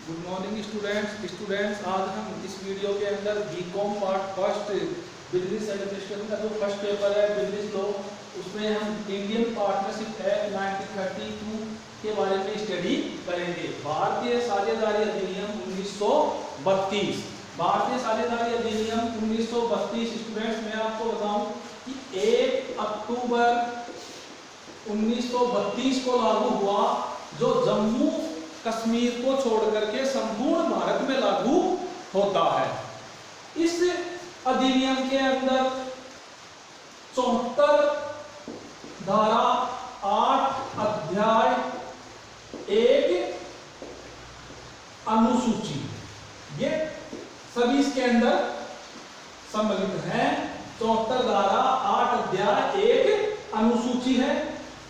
Good morning students आज हम इस वीडियो के अंदर BCom part first business administration का जो फर्स्ट पेपर है बिजनेस लॉ, उसमें हम इंडियन पार्टनरशिप एक्ट 1932 के बारे में स्टडी करेंगे। भारतीय साझेदारी अधिनियम 1932। भारतीय साझेदारी अधिनियम 1932 स्टूडेंट्स मैं आपको बताऊं कि 1 अक्टूबर 1932 को लागू हुआ, जो जम्मू कश्मीर को छोड़ करके संपूर्ण भारत में लागू होता है। इस अधिनियम के अंदर 74 धारा 8 अध्याय 1 अनुसूची, ये सभी इसके अंदर सम्मिलित है। 74 धारा 8 अध्याय 1 अनुसूची है।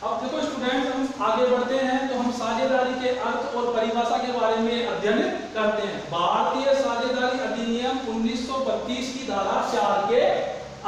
अब देखो स्टूडेंट्स, हम आगे बढ़ते हैं तो हम साझेदारी के अर्थ और परिभाषा के बारे में अध्ययन करते हैं। भारतीय साझेदारी अधिनियम 1932 की धारा 4 के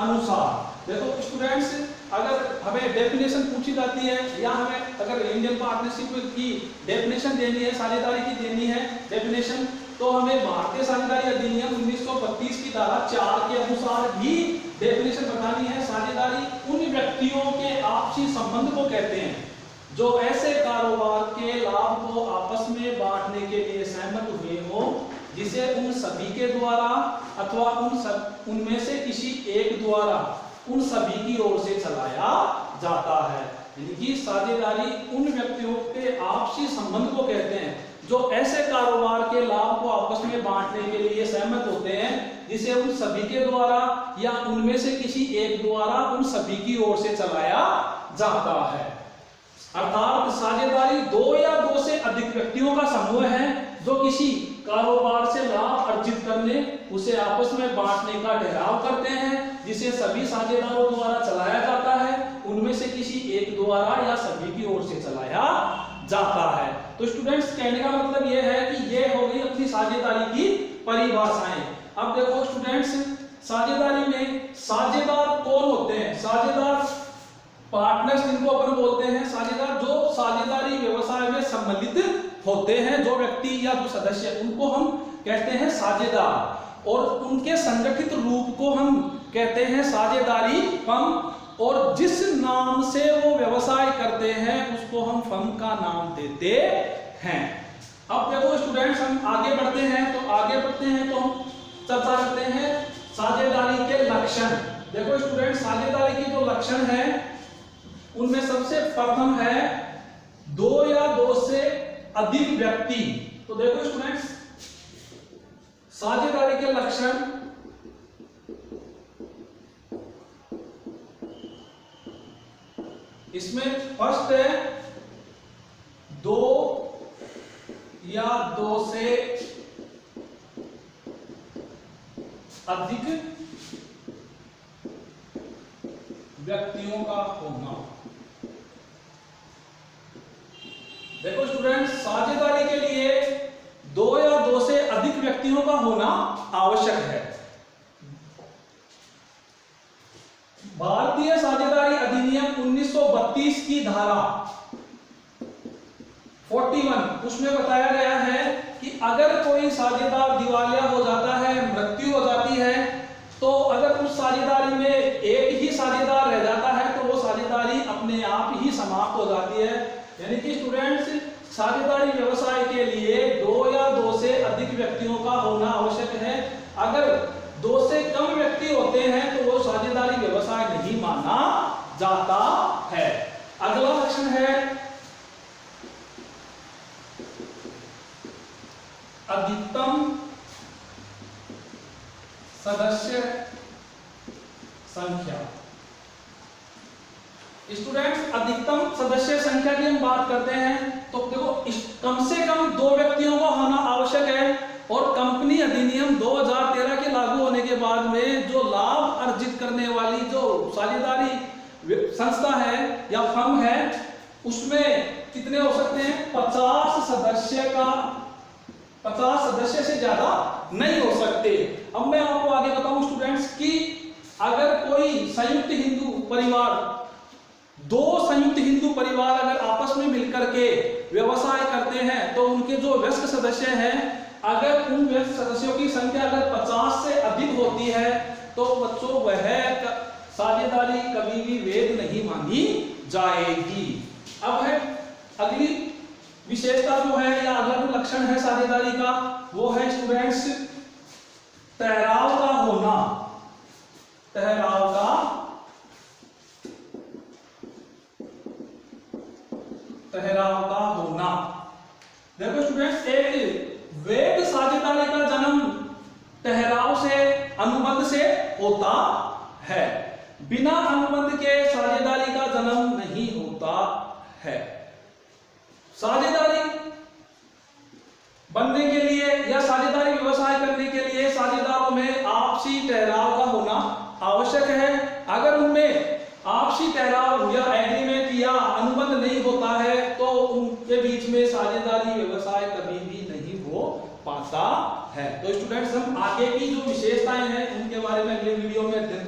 अनुसार देखो स्टूडेंट्स, अगर हमें डेफिनेशन पूछी जाती है या हमें अगर इंडियन पार्टनरशिप की डेफिनेशन देनी है, साझेदारी की देनी है डेफिनेशन, तो हमें भारतीय साझेदारी अधिनियम 1932 की धारा 4 के अनुसार ही डेफिनेशन बतानी है। साझेदारी उन व्यक्तियों के आपसी संबंध को कहते हैं जो ऐसे कारोबार के लाभ को आपस में बांटने के लिए सहमत हुए हो, जिसे उन सभी के द्वारा अथवा उनमें से किसी एक द्वारा उन सभी की ओर से चलाया जाता है। यानी कि साझेदारी उन व्यक्तियों के आपसी संबंध को कहते हैं जो ऐसे कारोबार के लाभ को आपस में बांटने के लिए सहमत होते हैं, जिसे उन सभी के द्वारा या उनमें से किसी एक द्वारा उन सभी की ओर से चलाया जाता है। अर्थात साझेदारी 2 या 2 से अधिक व्यक्तियों का समूह है जो किसी कारोबार से लाभ अर्जित करने, उसे आपस में बांटने का ठहराव करते हैं, जिसे सभी साझेदारों द्वारा चलाया जाता है, उनमें से किसी एक द्वारा या सभी की ओर से चलाया जाता है। तो स्टूडेंट्स, कहने का मतलब यह है कि ये हो गई अपनी साझेदारी की परिभाषाएं। अब देखो स्टूडेंट्स, साझेदारी में साझेदार कौन होते हैं? साझेदार पार्टनर्स जिनको अपन बोलते हैं, साझेदार जो साझेदारी व्यवसाय में सम्मिलित होते हैं, जो व्यक्ति या जो सदस्य, उनको हम कहते हैं साझेदार, और उनके संगठित रूप को हम कहते हैं साझेदारी फर्म, और जिस नाम से वो व्यवसाय करते हैं उसको हम फर्म का नाम देते हैं। अब देखो स्टूडेंट्स, हम आगे बढ़ते हैं तो हम चर्चा करते हैं साझेदारी के लक्षण। देखो स्टूडेंट, साझेदारी की जो लक्षण है उनमें सबसे प्रथम है 2 या 2 से अधिक व्यक्ति। तो देखो स्टूडेंट्स, साझेदारी के लक्षण इसमें फर्स्ट है 2 या 2 से अधिक व्यक्तियों का होना। देखो स्टूडेंट्स, साझेदारी के लिए 2 या 2 से अधिक व्यक्तियों का होना आवश्यक है। भारतीय साझेदारी अधिनियम 1932 की धारा 41, उसमें बताया गया है कि अगर कोई साझेदार दिवालिया हो जाता है, मृत्यु हो जाती है, तो अगर उस साझेदारी में एक ही साझेदार रह जाता है तो वो साझेदारी अपने आप ही समाप्त हो जाती है। यानी कि स्टूडेंट्स, साझेदारी व्यवसाय के लिए 2 या 2 से अधिक व्यक्तियों का होना आवश्यक है। अगर 2 से कम व्यक्ति होते हैं तो वो साझेदारी व्यवसाय नहीं माना जाता है। अगला लक्षण है अधिकतम सदस्य संख्या। स्टूडेंट्स, अधिकतम सदस्य संख्या की हम बात करते हैं तो देखो कम से कम 2 व्यक्तियों का होना आवश्यक है, और कंपनी अधिनियम 2013 के लागू होने के बाद में जो लाभ अर्जित करने वाली जो साझेदारी संस्था है या फर्म है, उसमें कितने हो सकते हैं? 50 सदस्य से ज्यादा नहीं हो सकते। अब मैं आपको आगे बताऊं स्टूडेंट्स कि अगर कोई संयुक्त हिंदू परिवार, 2 संयुक्त हिंदू परिवार अगर आपस में मिलकर के व्यवसाय करते हैं तो उनके जो वयस्क सदस्य हैं अगर उन सदस्यों की संख्या अगर 50 से अधिक होती है तो बच्चों वह साझेदारी कभी भी वैध नहीं मानी जाएगी। अब है अगली विशेषता जो है या अगला जो लक्षण है साझेदारी का, वो है स्टूडेंट्स ठहराव का होना। ठहराव का होना। देखो स्टूडेंट्स, एक वैध साझेदारी का जन्म ठहराव से, अनुबंध से होता है। बिना अनुबंध के साझेदारी का जन्म नहीं होता है। साझेदारी बनने के लिए या साझेदारी व्यवसाय करने के लिए साझेदारों में आपसी ठहराव का होना आवश्यक है। अगर उनमें आपसी ठहराव या एग्रीमेंट या अनुबंध नहीं होता है तो उनके बीच में साझेदारी व्यवसाय कभी भी नहीं हो पाता है। तो स्टूडेंट्स, हम आगे की जो विशेषताएं हैं उनके बारे में अगले वीडियो में अध्ययन